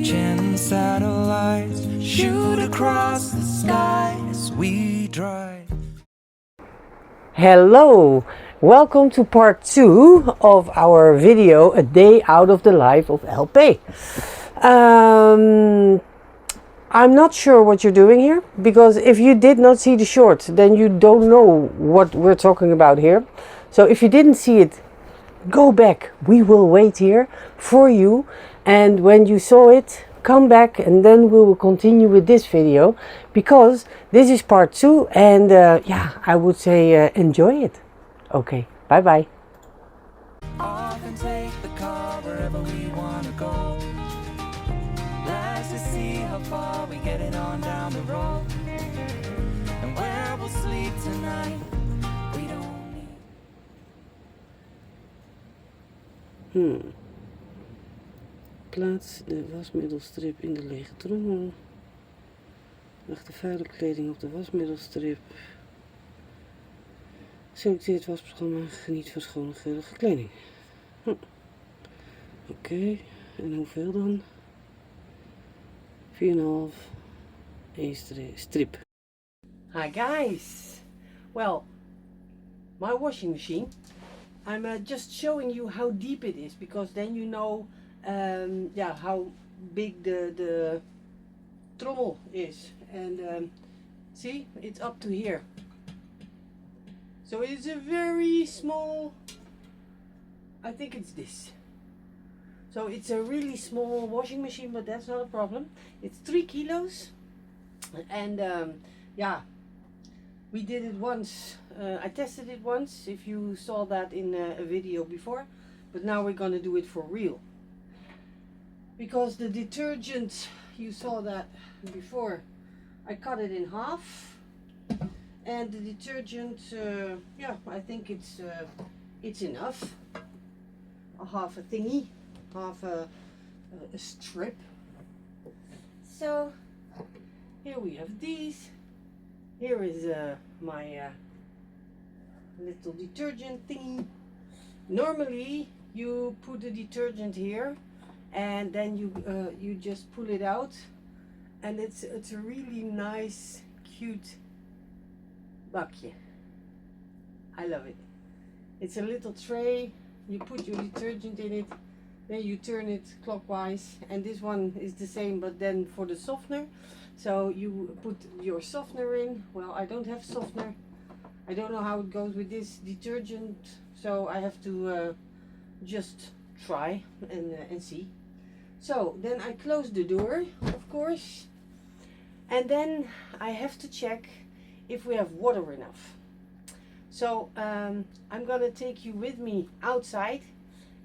watching satellites shoot across the sky as we drive. Hello, welcome to part 2 of our video, A Day Out of the Life of LP. I'm not sure what you're doing here, because if you did not see the short, then you don't know what we're talking about here. So if you didn't see it, go back. We will wait here for you. And when you saw it, come back and then we will continue with this video, because this is part 2 and yeah, I would say enjoy it. Okay, bye bye. Often take the car wherever we want to go. Let's just see how far we get it on down the road. And where we'll sleep tonight, we don't need. Plaats de wasmiddelstrip in de lege trommel. Leg de vuile kleding op de wasmiddelstrip. Selecteer het wasprogramma. Geniet van schone geurige kleding. Oké, en hoeveel dan? 4,5. 1 strip. Hi guys! Well, my washing machine. I'm just showing you how deep it is, because then you know yeah, how big the trommel is. And see, it's up to here. So it's a very small, I think it's this. So it's a really small washing machine, but that's not a problem. It's 3 kilos. And yeah, we did it once. I tested it once, if you saw that in a video before. But now we're gonna do it for real. Because the detergent, you saw that before, I cut it in half. And the detergent, yeah, I think it's enough. A half a thingy, half a strip. So here we have these. Here is my little detergent thingy. Normally you put the detergent here, and then you just pull it out, and it's a really nice, cute bakje. I love it. It's a little tray. You put your detergent in it, then you turn it clockwise, and this one is the same, but then for the softener. So you put your softener in. Well, I don't have softener. I don't know how it goes with this detergent, so I have to just try and see. So then I close the door, of course, and then I have to check if we have water enough. So I'm gonna take you with me outside,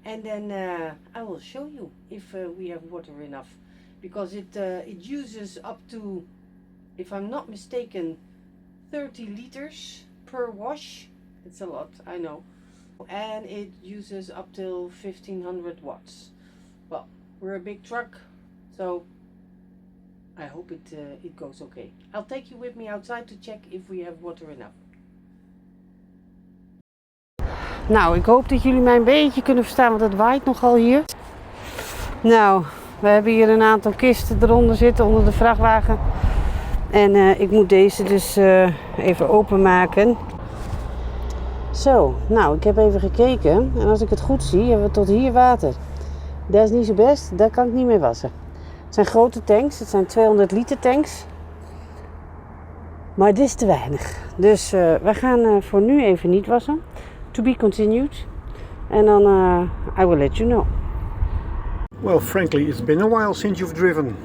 and then I will show you if we have water enough, because it uses up to, if I'm not mistaken, 30 liters per wash. It's a lot, I know, and it uses up till 1500 watts. Well, we're a big truck, so I hope it goes okay. I'll take you with me outside to check if we have water enough. Nou, ik hoop dat jullie mij een beetje kunnen verstaan, want het waait nogal hier. Nou, we hebben hier een aantal kisten eronder zitten, onder de vrachtwagen. En ik moet deze dus even openmaken. Zo, nou, ik heb even gekeken. En als ik het goed zie, hebben we tot hier water. Dat is niet zo best, daar kan ik niet mee wassen. Het zijn grote tanks, het zijn 200 liter tanks. Maar dit is te weinig. Dus we gaan voor nu even niet wassen. To be continued. And then I will let you know. Well, frankly, it's been a while since you've driven.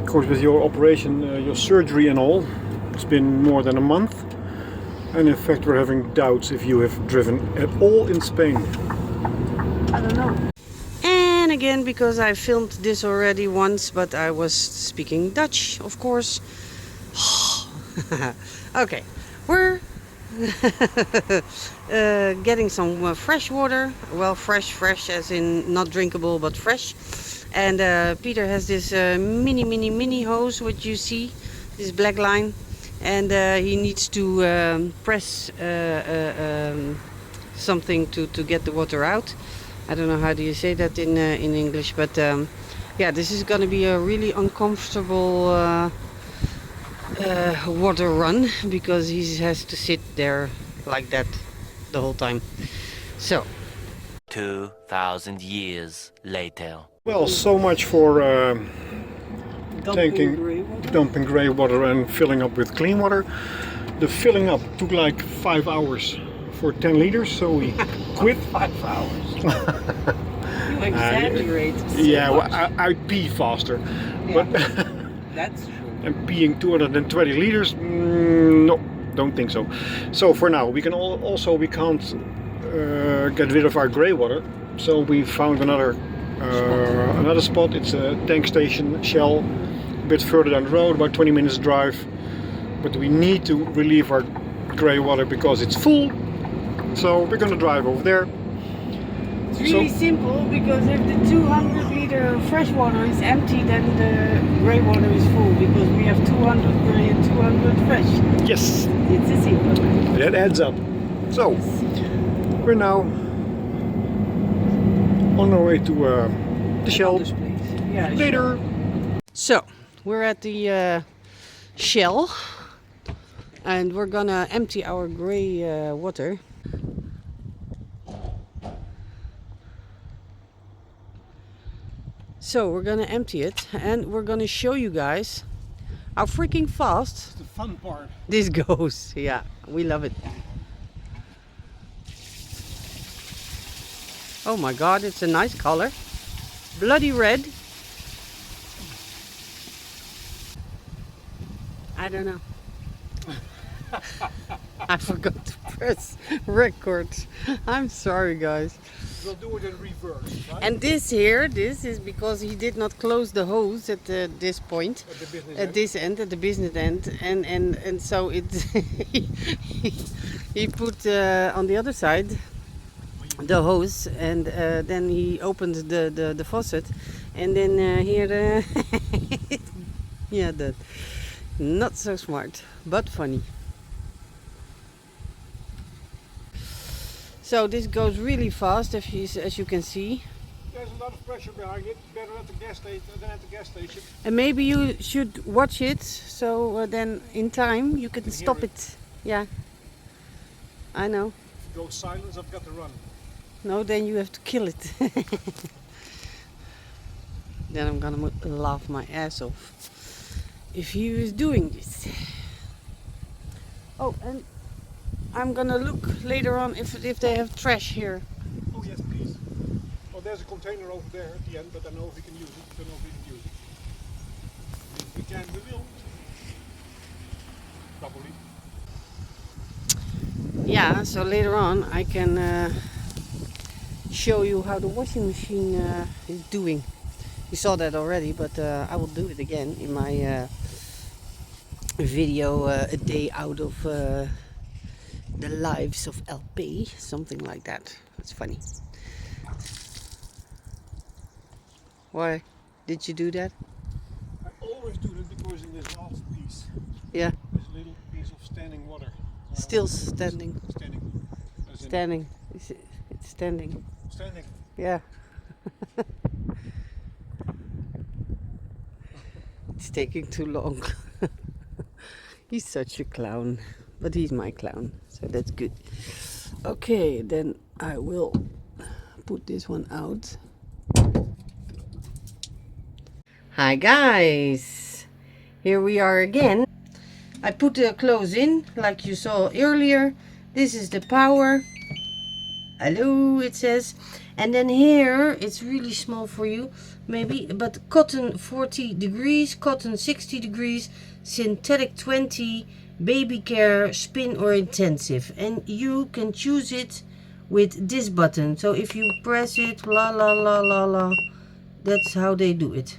Of course, with your operation, your surgery and all, it's been more than a month. And in fact, we're having doubts if you have driven at all in Spain. I don't know. And again, because I filmed this already once, but I was speaking Dutch, of course. Okay, we're getting some fresh water. Well, fresh as in not drinkable, but fresh. And Peter has this mini hose, what you see, this black line. And he needs to press something to get the water out. I don't know how do you say that in English, but Yeah, this is gonna be a really uncomfortable water run because he has to sit there like that the whole time. So 2,000 years later. Well, so much for dumping grey water. dumping grey water and filling up with clean water. The filling up took like 5 hours for 10 liters, so we quit. 5 hours. You exaggerate. Yeah, well, I pee faster, but That's true. and peeing 220 liters, no, don't think so. So for now, we can't get rid of our grey water, so we found another spot. It's a tank station, Shell, a bit further down the road, about 20 minutes drive. But we need to relieve our grey water because it's full, so we're gonna drive over there. It's really simple, because if the 200 liter fresh water is empty, then the grey water is full, because we have 200 grey and 200 fresh. Yes, It's a simple. that adds up. So we're now on our way to the Shell. Yeah, Later. So we're at the Shell, and we're gonna empty our grey water. So we're gonna empty it, and we're gonna show you guys how freaking fast The fun part. this goes. Yeah, we love it. Oh my god, it's a nice color. Bloody red. I don't know. I forgot to press record. I'm sorry, guys. We'll do it in reverse, right? And this is because he did not close the hose at this point, At the business at end. this end, at the business end, and so it he put on the other side the hose, and then he opened the faucet, and then here yeah, that not so smart but funny. So this goes really fast, as you can see. There's a lot of pressure behind it. Better at the gas station than at the gas station. And maybe you should watch it, so then in time you can stop it. Yeah, I know. If it goes silence, I've got to run. No, then you have to kill it. Then I'm gonna laugh my ass off if he is doing this. Oh, and I'm gonna look later on if they have trash here. Oh yes, please. Well, there's a container over there at the end, but I don't know if we can use it. Don't know if we can use it. If we can, we will. Probably. Yeah, so later on I can show you how the washing machine is doing. You saw that already, but I will do it again in my video, a day out of the lives of LP, something like that. That's funny. Why did you do that? I always do that because in this last piece, Yeah, there's a little piece of standing water. still standing. Standing. As in Standing. It's standing. Standing. Yeah. It's taking too long. He's such a clown, but he's my clown, so that's good. Okay, then I will put this one out. Hi guys, here we are again. I put the clothes in like you saw earlier. This is the power. Hello, it says. And then here, it's really small for you, maybe, but cotton 40 degrees, cotton 60 degrees, synthetic 20, baby care, spin or intensive. And you can choose it with this button. So if you press it, la la la la la, that's how they do it.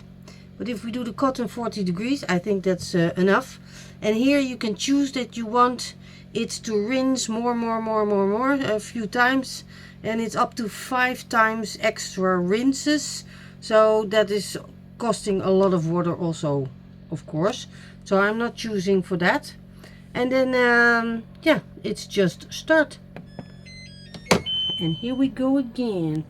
But if we do the cotton 40 degrees, I think that's enough. And here you can choose that you want it to rinse more, a few times. And it's up to 5 times extra rinses. So that is costing a lot of water also, of course. So I'm not choosing for that. And then, yeah, it's just start. And here we go again.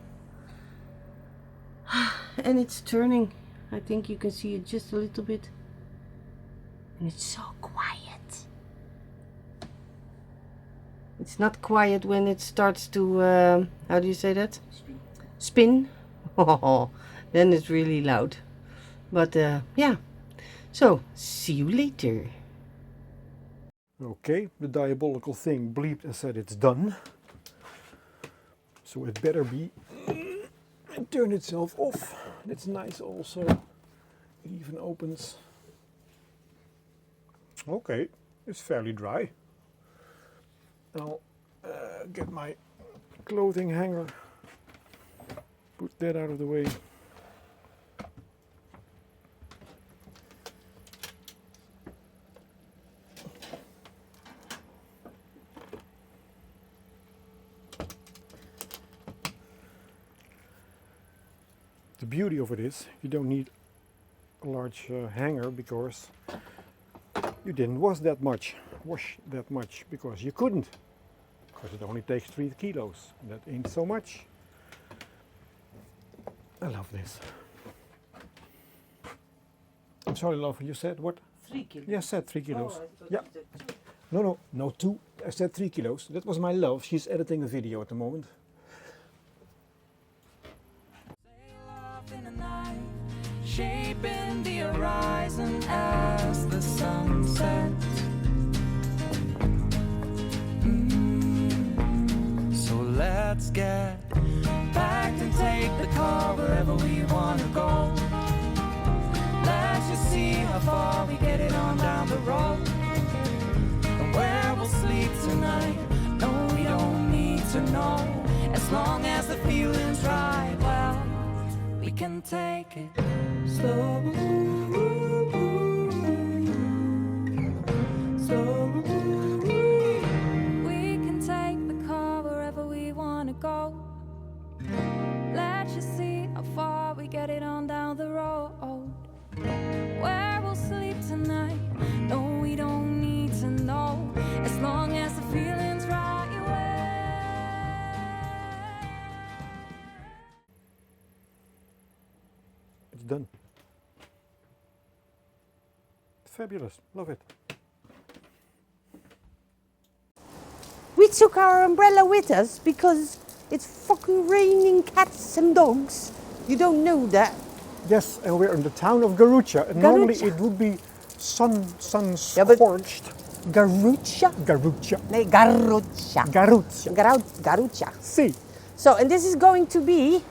And it's turning I think you can see it just a little bit. And it's so quiet. It's not quiet when it starts to, how do you say that? Spin. Oh, then it's really loud. But yeah, so see you later. Okay, the diabolical thing bleeped and said it's done. So it better be. And turn itself off. It's nice also. It even opens. Okay, it's fairly dry. I'll get my clothing hanger. Put that out of the way. The beauty of it is you don't need a large hanger because you didn't wash that much because you couldn't, because it only takes 3 kilos. That ain't so much. I love this. I'm sorry, love, you said what? 3 kilos. Yeah, I said 3 kilos. Oh, I thought Yeah. you said 2. No, 2. I said 3 kilos. That was my love. She's editing a video at the moment. Sail off in the night, shaping the horizon as the sun sets. So let's get packed and take the car wherever we want to go. Let's just see how far we get it on down the road. And where we'll sleep tonight, no, we don't need to know. As long as the feeling's right, well, we can take it slow. Slow. We can take the car wherever we want to go. Let's just see how far we get it on down the road. Where we'll sleep tonight, no, we don't need to know. As long as the feeling's right. It's done. Fabulous. Love it. We took our umbrella with us because it's fucking raining cats and dogs. You don't know that. Yes, and we're in the town of Garucha. And normally Garucha. it would be Yeah, but- scorched. Garucha? Garucha. Nee, Garucha. Garucha. Garucha. See. So, and this is going to be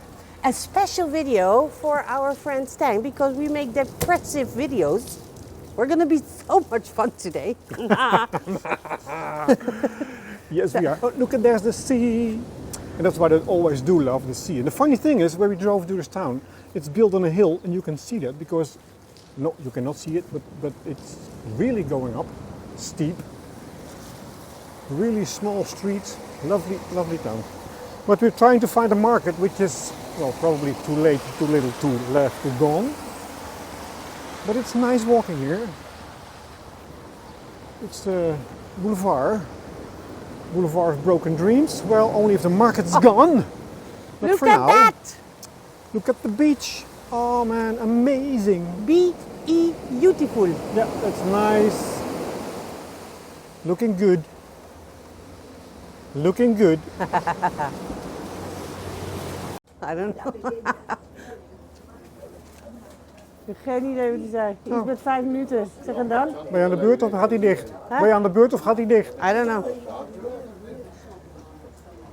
a special video for our friend Stijn because we make depressive videos. We're gonna be so much fun today. Yes, we are. Oh, look, there's the sea. And that's what I always do love, the sea. And the funny thing is, where we drove to this town, it's built on a hill, and you can see that because, no, you cannot see it, but it's really going up, steep. Really small streets, lovely, lovely town. But we're trying to find a market which is, well, probably too late, too little, too left, too gone. But it's nice walking here. It's the boulevard of broken dreams. Well, only if the market's gone. But Look for at now, that! look at the beach. Oh man, amazing. Beautiful. Yeah, that's nice. Looking good. Looking good. I don't know. Ik heb geen idee wat hij zei. Iets met 5 minuten. Zeg en dan? Ben je aan de beurt of gaat hij dicht? Huh? Ben je aan de beurt of gaat hij dicht? I don't know.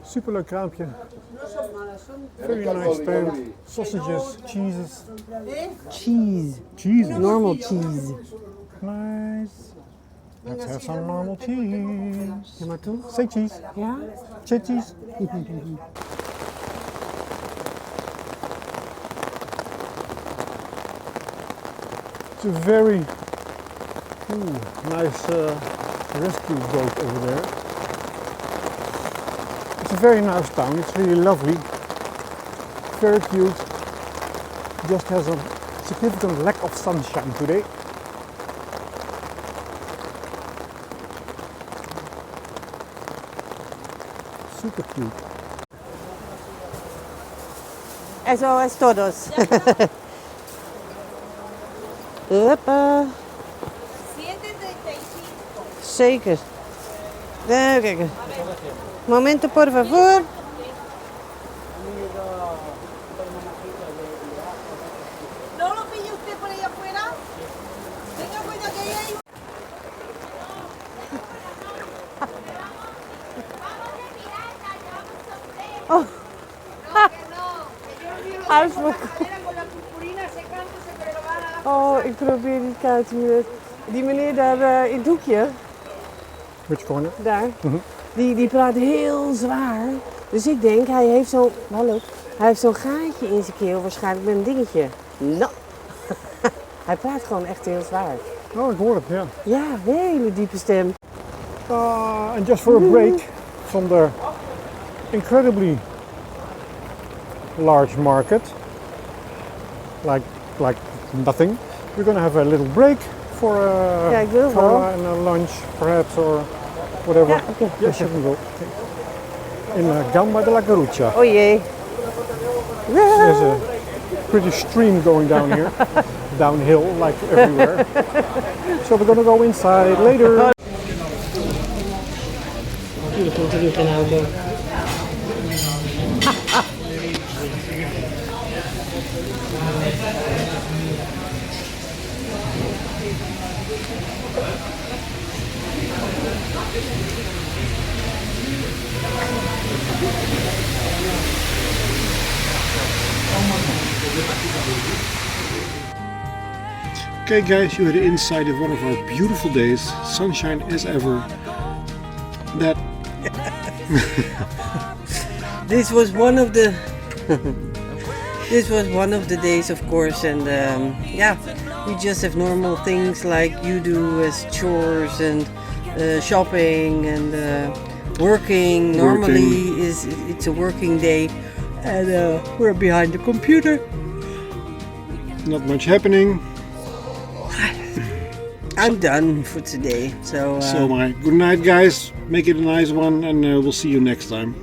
Superleuk kraampje. Very nice stand. Sausages, cheeses. Cheese. Cheese. Normal cheese. Nice. Let's have some normal cheese. Ja, maar toch? Say cheese. Ja? Say cheese. It's a very nice rescue boat over there. It's a very nice town. It's really lovely. Very cute. Just has a significant lack of sunshine today. Super cute. SOS todos. Hoppa. Zeker. Daar, kijk. Momento, por favor. ¿No lo pilla usted por ahí afuera? Tenga cuidado que hay. Oh. Uitvoer. Con la purpurina secándose, pero lo van a dar. Oh, ik probeer die koud hier. Die meneer daar in het hoekje, Which corner? daar, die praat heel zwaar. Dus ik denk, hij heeft zo'n gaatje in zijn keel, waarschijnlijk met een dingetje. Nou, hij praat gewoon echt heel zwaar. Oh, ik hoor het, ja. Ja, hele diepe stem. And just for a break from the incredibly large market, like nothing, we're gonna have a little break for Ja, ik wil for wel. a lunch, perhaps, or whatever. Ja, oké. Yes, you can go. In Gamba de la Garucha. Oh jee. There's a pretty stream going down here, downhill like everywhere. So we're gonna go inside later. Natuurlijk komt er niet een auto. Okay guys, you had the inside of one of our beautiful days, sunshine as ever. This was one of the days, of course, and yeah, we just have normal things like you do as chores and shopping and working. Normally it's a working day, and we're behind the computer. Not much happening. I'm done for today. So So good night guys, make it a nice one, and we'll see you next time.